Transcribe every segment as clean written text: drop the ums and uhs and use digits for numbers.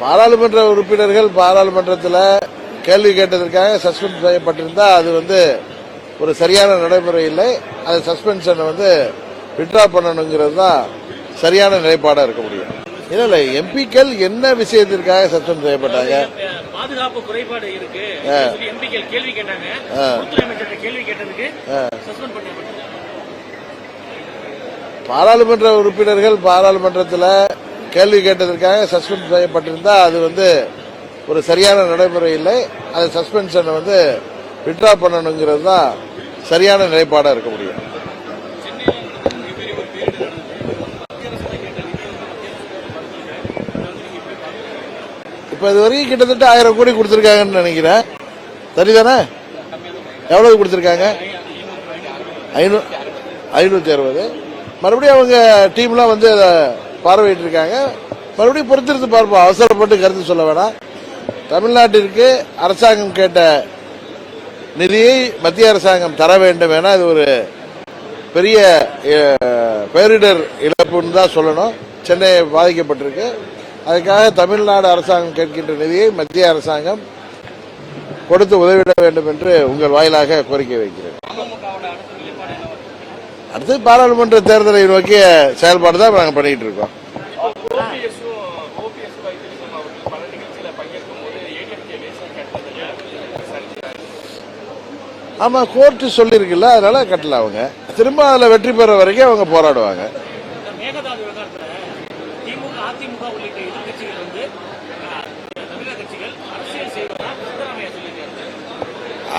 பாராளுமன்ற உறுப்பினர்கள் பாராளுமன்றத்தில் கேள்வி கேட்டதற்காக சஸ்பெண்ட் செய்யப்பட்டிருந்தால் அது ஒரு சரியான நடைமுறை இல்லை. அது சஸ்பென்ஷனை வித்ட்ரா பண்ணணுங்கிறது தான் சரியான நிலைப்பாடாக இருக்க முடியும். இல்ல எம்பிக்கள் என்ன விஷயத்திற்காக சஸ்பெண்ட் செய்யப்பட்டாங்க? பாதுகாப்பு குறைபாடு இருக்கு எம்பிக்கள் கேள்வி கேட்டாங்க. கேள்வி கேட்டதுக்கு சஸ்பெண்ட் பண்ணப்பட்டாங்க. பாராளுமன்ற உறுப்பினர்கள் பாராளுமன்றத்தில் கேள்வி கேட்டதற்காக சஸ்பெண்ட் செய்யப்பட்டிருந்தால் அது ஒரு சரியான நடைமுறை இல்லை. அது சஸ்பென்ஷனை வித்ட்ரா பண்ணணுங்கிறது தான் சரியான நிலைப்பாடாக இருக்க முடியும். இப்ப இது வரைக்கும் கிட்டத்தட்ட 1000 கோடி கொடுத்திருக்காங்கன்னு நினைக்கிறேன். சரிதானே? எவ்வளவு கொடுத்திருக்காங்க? 560. மறுபடியும் அவங்க டீம்லாம் அதை பார்வையிட்டு இருக்காங்க. மறுபடியும் பொறுத்திருந்து பார்ப்போம். அவசரப்பட்டு கருத்து சொல்ல வேணாம். தமிழ்நாட்டிற்கு அரசாங்கம் கேட்ட நிதியை மத்திய அரசாங்கம் தர வேண்டும் என இது ஒரு பெரிய பேரிடர் இழப்புன்னு தான் சொல்லணும். சென்னை பாதிக்கப்பட்டிருக்கு. அதுக்காக தமிழ்நாடு அரசாங்கம் கேட்கின்ற நிதியை மத்திய அரசாங்கம் கொடுத்து உதவிட வேண்டும் என்று உங்கள் வாயிலாக கோரிக்கை வைக்கிறேன். அடுத்து பாராளுமன்ற தேர்தலை நோக்கிய செயல்பாடு தான் நாங்கள் பண்ணிட்டு இருக்கோம். ஆமா, கோர்ட்டு சொல்லிருக்குல்ல, அதனால கட்டல. அவங்க திரும்ப அதுல வெற்றி பெற வரைக்கும் அவங்க போராடுவாங்க.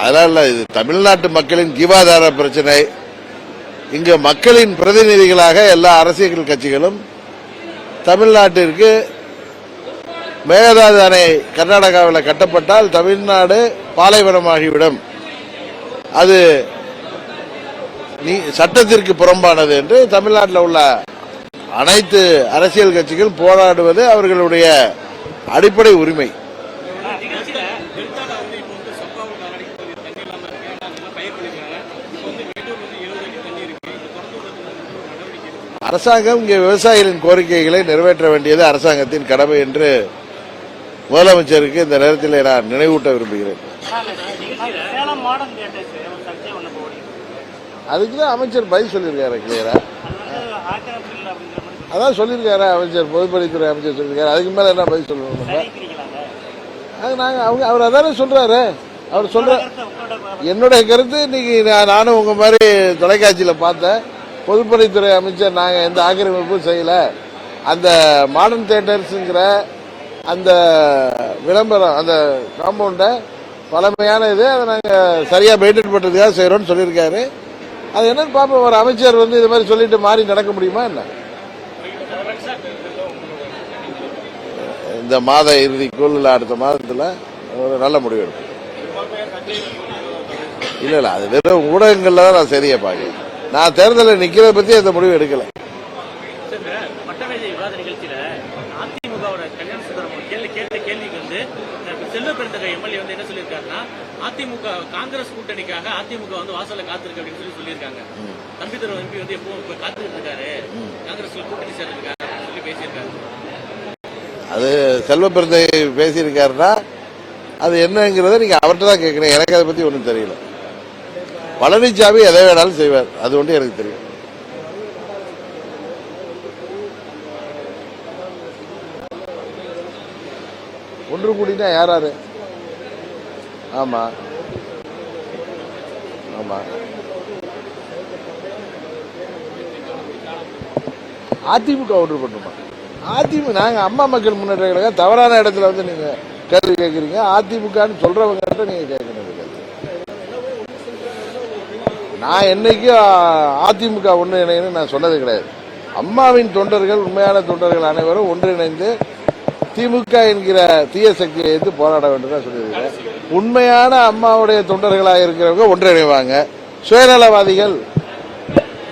அதனால இது தமிழ்நாட்டு மக்களின் ஜீவாதார பிரச்சனை. இங்க மக்களின் பிரதிநிதிகளாக எல்லா அரசியல் கட்சிகளும் தமிழ்நாட்டிற்கு மேகதாது அணை கர்நாடகாவில் கட்டப்பட்டால் தமிழ்நாடு பாலைவனமாகிவிடும், அது சட்டத்திற்கு புறம்பானது என்று தமிழ்நாட்டில் உள்ள அனைத்து அரசியல் கட்சிகள் போராடுவது அவர்களுடைய அடிப்படை உரிமை. அரசாங்கம் இங்கே விவசாயிகளின் கோரிக்கைகளை நிறைவேற்ற வேண்டியது அரசாங்கத்தின் கடமை என்று முதலமைச்சருக்கு இந்த நேரத்தில் நான் நினைவூட்ட விரும்புகிறேன். அதுக்குதான் அமைச்சர் பதில் சொல்லியிருக்காரு கிளியரா. அதான் சொல்லியிருக்காரு அமைச்சர், பொதுப்பணித்துறை அமைச்சர் சொல்லியிருக்காரு. அதுக்கு மேல என்ன பதில் சொல்லணும்? அவர் அதானே சொல்றாரு. அவர் சொல்ற என்னுடைய கருத்து இன்னைக்கு நானும் உங்க மாதிரி தொலைக்காட்சியில பார்த்தேன். பொதுப்பணித்துறை அமைச்சர் நாங்க எந்த ஆக்கிரமிப்பும் செய்யல, அந்த மாடர்ன் தியேட்டர்ஸ்ங்கிற அந்த விளம்பரம் அந்த காம்பவுண்ட பழமையான இது, அதை நாங்க சரியா மெயின்டைன் பண்றதுக்காக செய்யறோம்னு சொல்லியிருக்காரு. அது என்னன்னு பாப்போம். ஒரு அமைச்சர் இது மாதிரி சொல்லிட்டு மாறி நடக்க முடியுமா என்ன? இந்த மாத இறுதிக்குள் இல்ல அடுத்த மாதத்துல ஒரு நல்ல முடிவு எடுக்கும். இல்ல அது வெறும் ஊடகங்கள்ல தான் நான் சரியா பாக்கிறேன். நான் தேர்தலில் நிக்கிறத பத்தி அந்த முடிவு எடுக்கல. அதிமுக காங்கிரஸ் கூட்டணிக்காக அதிமுக வாசல்ல காத்திருக்கு அப்படின்னு சொல்லியிருக்காங்க. தம்பிதுரை எம்பி எப்போ காத்துக்கிட்டு இருக்காரு, காங்கிரஸ்ல கூட்டணி சேர்ந்திருக்காரு சொல்லி பேசியிருக்காரு. அது செல்வ பெருந்தை பேசியிருக்காருன்னா அது என்னங்கிறத நீங்க அவர்கிட்ட தான் கேட்கணும். எனக்கு அதை பத்தி ஒன்றும் தெரியல. பழனிசாமி எதை வேணாலும் செய்வார், அது ஒன்று எனக்கு தெரியும். ஒன்று கூடினா யாராரு? ஆமா ஆமா, அதிமுக ஒன்று பண்ணுமா? அதிமுக நாங்க அம்மா மக்கள் முன்னேற்ற கழகம் தவறான இடத்துல நீங்க கேள்வி கேட்கறீங்க. அதிமுகன்னு சொல்றவங்க நீங்க கேட்கணும். நான் என்னைக்கும் அதிமுக ஒன்று இணைன்னு நான் சொன்னது கிடையாது. அம்மாவின் தொண்டர்கள், உண்மையான தொண்டர்கள் அனைவரும் ஒன்றிணைந்து திமுக என்கிற தீய சக்தியை எதிர்த்து போராட வேண்டும் தான் சொல்லியிருக்கிறேன். உண்மையான அம்மாவுடைய தொண்டர்களாக இருக்கிறவங்க ஒன்றிணைவாங்க. சுயநலவாதிகள்,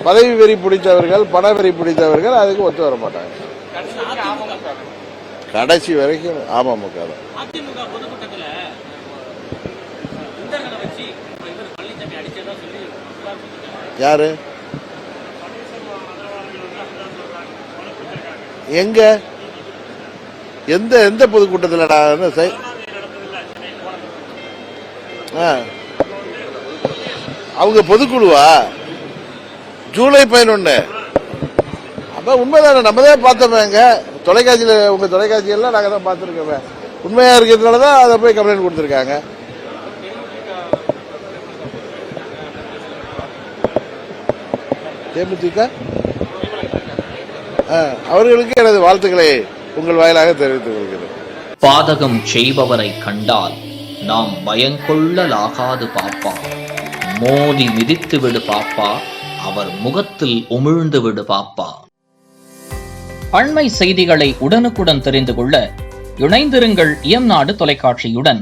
பதவி வெறி பிடித்தவர்கள், பண வெறி பிடித்தவர்கள் அதுக்கு ஒத்து வர மாட்டாங்க. கடைசி வரைக்கும் அமமுக தான். யாரு எங்க எந்த எந்த பொதுக்கூட்டத்தில்டா? அவங்க பொதுக்குழுவா? ஜூலை 11. அப்ப உண்மைதானே, நம்ம தான் பார்த்தோமேங்க தொலைக்காட்சியில. உங்க தொலைக்காட்சியெல்லாம் நாங்க தான் பார்த்துருக்கோமே. உண்மையா இருக்கிறதுனாலதான் அதை போய் கம்ப்ளைண்ட் கொடுத்துருக்காங்க. தேமுதிக அவர்களுக்கு எனது வாழ்த்துக்களை உங்கள் வாயிலாக தெரிவித்துக் கொள்கிறேன். பாதகம் செய்பவரை கண்டால் நாம் பயங்கொள்ளலாகாது பாப்பா. மோதி மிதித்து விடு பாப்பா, அவர் முகத்தில் உமிழ்ந்து விடு பாப்பா. அண்மை செய்திகளை உடனுக்குடன் தெரிந்து கொள்ள இணைந்திருங்கள் இயம்நாடு தொலைக்காட்சியுடன்.